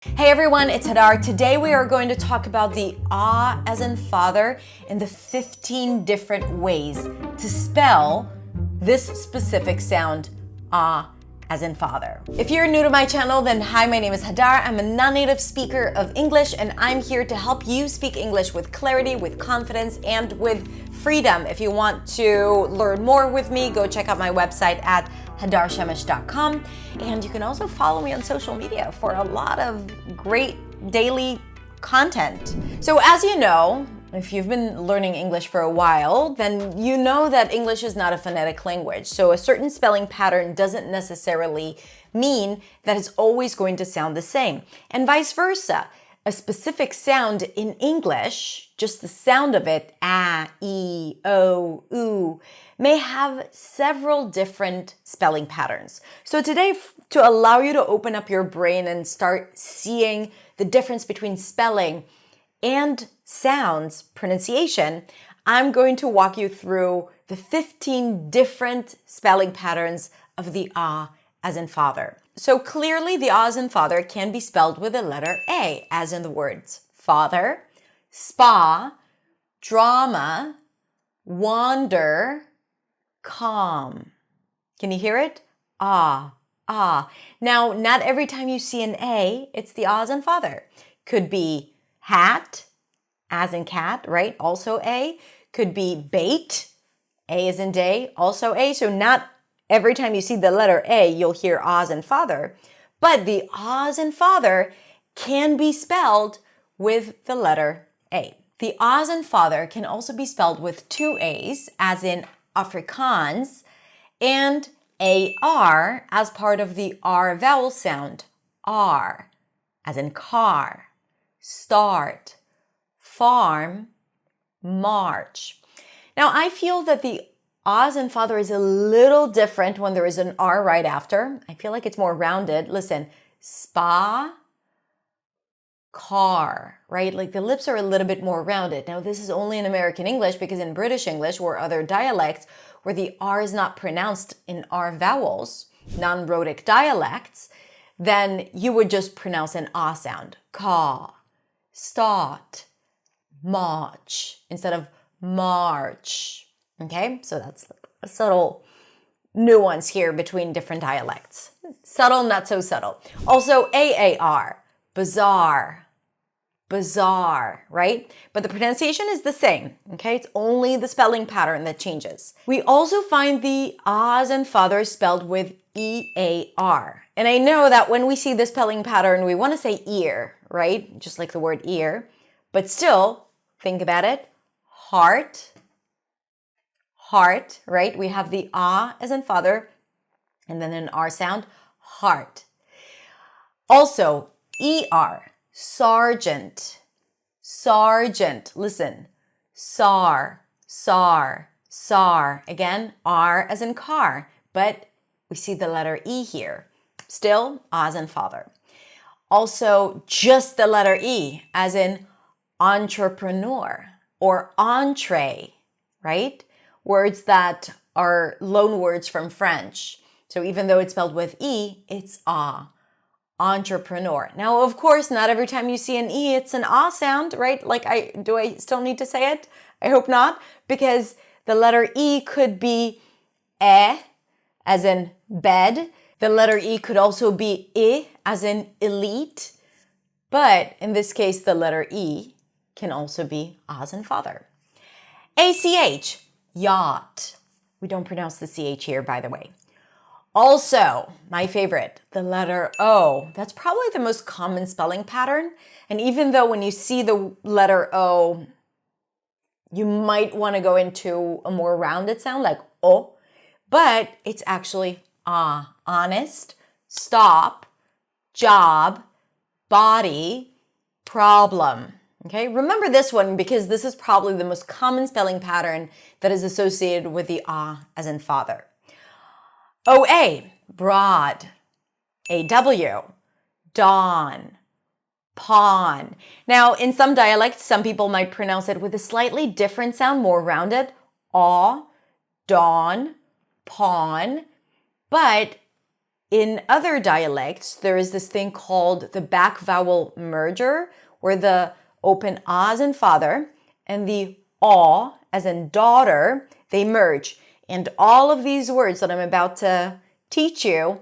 Hey everyone, it's Hadar. Today we are going to talk about the ah as in father and the 15 different ways to spell this specific sound, ah as in father. If you're new to my channel, then hi, my name is Hadar. I'm a non-native speaker of English and I'm here to help you speak English with clarity, with confidence, and with freedom. If you want to learn more with me, go check out my website at hadarshemesh.com, and you can also follow me on social media for a lot of great daily content. So as you know, if you've been learning English for a while, then you know that English is not a phonetic language. So a certain spelling pattern doesn't necessarily mean that it's always going to sound the same, and vice versa. A specific sound in English, just the sound of it, a, e, o, u, may have several different spelling patterns. So today, to allow you to open up your brain and start seeing the difference between spelling and sounds, pronunciation, I'm going to walk you through the 15 different spelling patterns of the ah as in father. So clearly the ah as in father can be spelled with the letter A, as in the words father, spa, drama, wander, calm. Can you hear it? Ah, ah. Now, not every time you see an A, it's the ah as in father. Could be hat, as in cat, right? Also A. Could be bait, A as in day, also A. So not every time you see the letter A, you'll hear ah as in father. But the ah as in father can be spelled with the letter A. The ah as in father can also be spelled with two A's, as in Afrikaans, and AR as part of the R vowel sound, R, as in car, start, farm, march. Now, I feel that the ah as in father is a little different when there is an R right after. I feel like it's more rounded. Listen, spa, car, right? Like the lips are a little bit more rounded. Now, this is only in American English, because in British English or other dialects where the R is not pronounced in R vowels, non-rhotic dialects, then you would just pronounce an ah sound. Ka, start, march, instead of march. Okay, so that's a subtle nuance here between different dialects. Subtle, not so subtle. Also, AAR, bizarre, bizarre, right? But the pronunciation is the same, okay? It's only the spelling pattern that changes. We also find the ah as in father spelled with EAR. And I know that when we see the spelling pattern, we want to say ear, right? Just like the word ear. But still, think about it. Heart, heart, right? We have the ah as in father and then an R sound, heart. Also, ER, sergeant, sergeant. Listen, sar, sar, sar. Again, R as in car, but we see the letter E here. Still, ah as in father. Also, just the letter E, as in entrepreneur or entree, right? Words that are loan words from French. So even though it's spelled with E, it's ah. Entrepreneur. Now, of course, not every time you see an E, it's an ah sound, right? Like, do I still need to say it? I hope not, because the letter E could be as in bed. The letter E could also be I, as in elite. But in this case, the letter E can also be ah as in father. ACH, yacht. We don't pronounce the CH here, by the way. Also, my favorite, the letter O. That's probably the most common spelling pattern. And even though when you see the letter O, you might want to go into a more rounded sound like O, but it's actually ah, honest, stop, job, body, problem. Okay, remember this one because this is probably the most common spelling pattern that is associated with the ah as in father. OA, broad. AW, dawn, pawn. Now, in some dialects, some people might pronounce it with a slightly different sound, more rounded. Aw, dawn, pawn. But In other dialects, there is this thing called the back vowel merger, where the open A as in father and the aw as in daughter, they merge. And all of these words that I'm about to teach you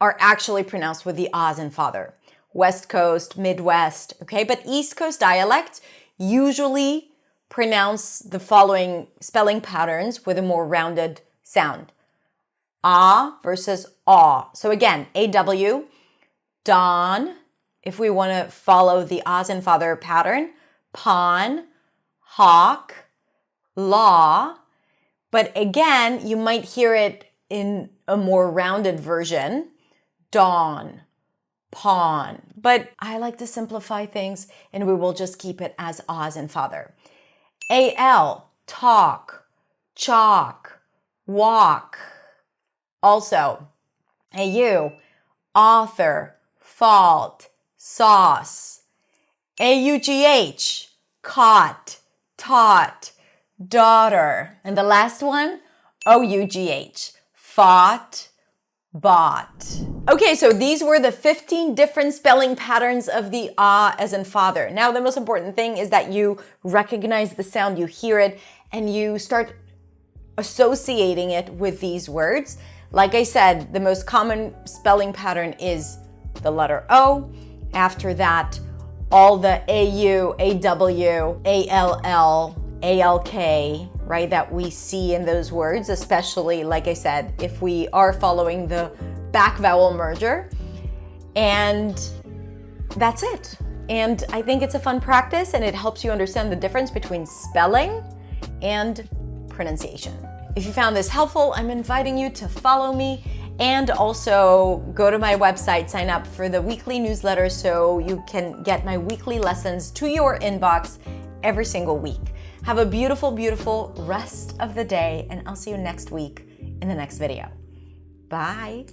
are actually pronounced with the A as in father. West Coast, Midwest, okay? But East Coast dialects usually pronounce the following spelling patterns with a more rounded sound. A versus aw. So again, AW, dawn, if we want to follow the A as in father pattern, pawn, hawk, law. But again, you might hear it in a more rounded version, dawn, pawn. But I like to simplify things, and we will just keep it as A as in father. AL, talk, chalk, walk. Also, AU, author, fault, sauce. AUGH, caught, taught, daughter. And the last one, OUGH, fought, bought. Okay, so these were the 15 different spelling patterns of the A as in father. Now, the most important thing is that you recognize the sound, you hear it, and you start associating it with these words. Like I said, the most common spelling pattern is the letter O. After that, all the AU, AW, ALL, ALK, right, that we see in those words, especially, like I said, if we are following the back vowel merger. And that's it. And I think it's a fun practice, and it helps you understand the difference between spelling and pronunciation. If you found this helpful, I'm inviting you to follow me and also go to my website, sign up for the weekly newsletter so you can get my weekly lessons to your inbox every single week. Have a beautiful, beautiful rest of the day, and I'll see you next week in the next video. Bye.